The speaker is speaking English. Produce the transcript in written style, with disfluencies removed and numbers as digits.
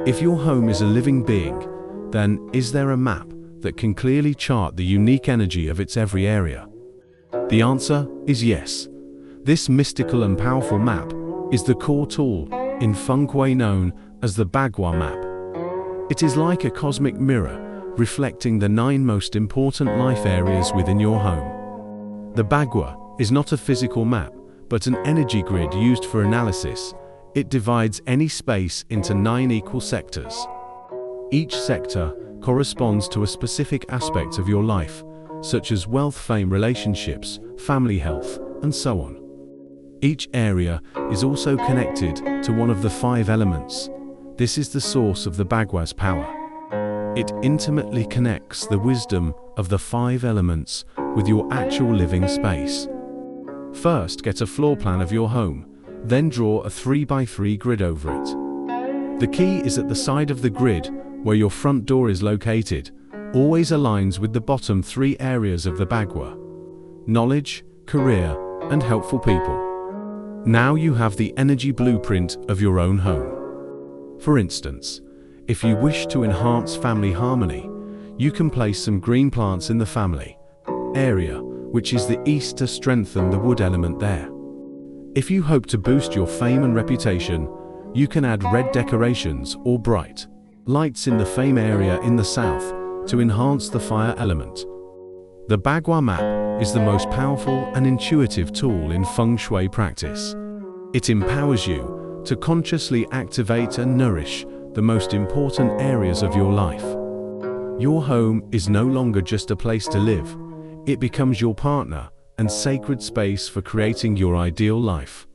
If your home is a living being, then is there a map that can clearly chart the unique energy of its every area? The answer is yes. This mystical and powerful map is the core tool in Feng Shui known as the Bagua map. It is like a cosmic mirror, reflecting the 9 most important life areas within your home. The Bagua is not a physical map, but an energy grid used for analysis. It divides any space into 9 equal sectors. Each sector corresponds to a specific aspect of your life, such as wealth, fame, relationships, family health, and so on. Each area is also connected to one of the 5 elements. This is the source of the Bagua's power. It intimately connects the wisdom of the 5 elements with your actual living space. First, get a floor plan of your home, then draw a 3x3 grid over it. The key is that the side of the grid, where your front door is located, always aligns with the bottom 3 areas of the Bagua: knowledge, career, and helpful people. Now you have the energy blueprint of your own home. For instance, if you wish to enhance family harmony, you can place some green plants in the family area, which is the east, to strengthen the wood element there. If you hope to boost your fame and reputation, you can add red decorations or bright lights in the fame area in the south to enhance the fire element. The Bagua map is the most powerful and intuitive tool in Feng Shui practice. It empowers you to consciously activate and nourish the most important areas of your life. Your home is no longer just a place to live. It becomes your partner and sacred space for creating your ideal life.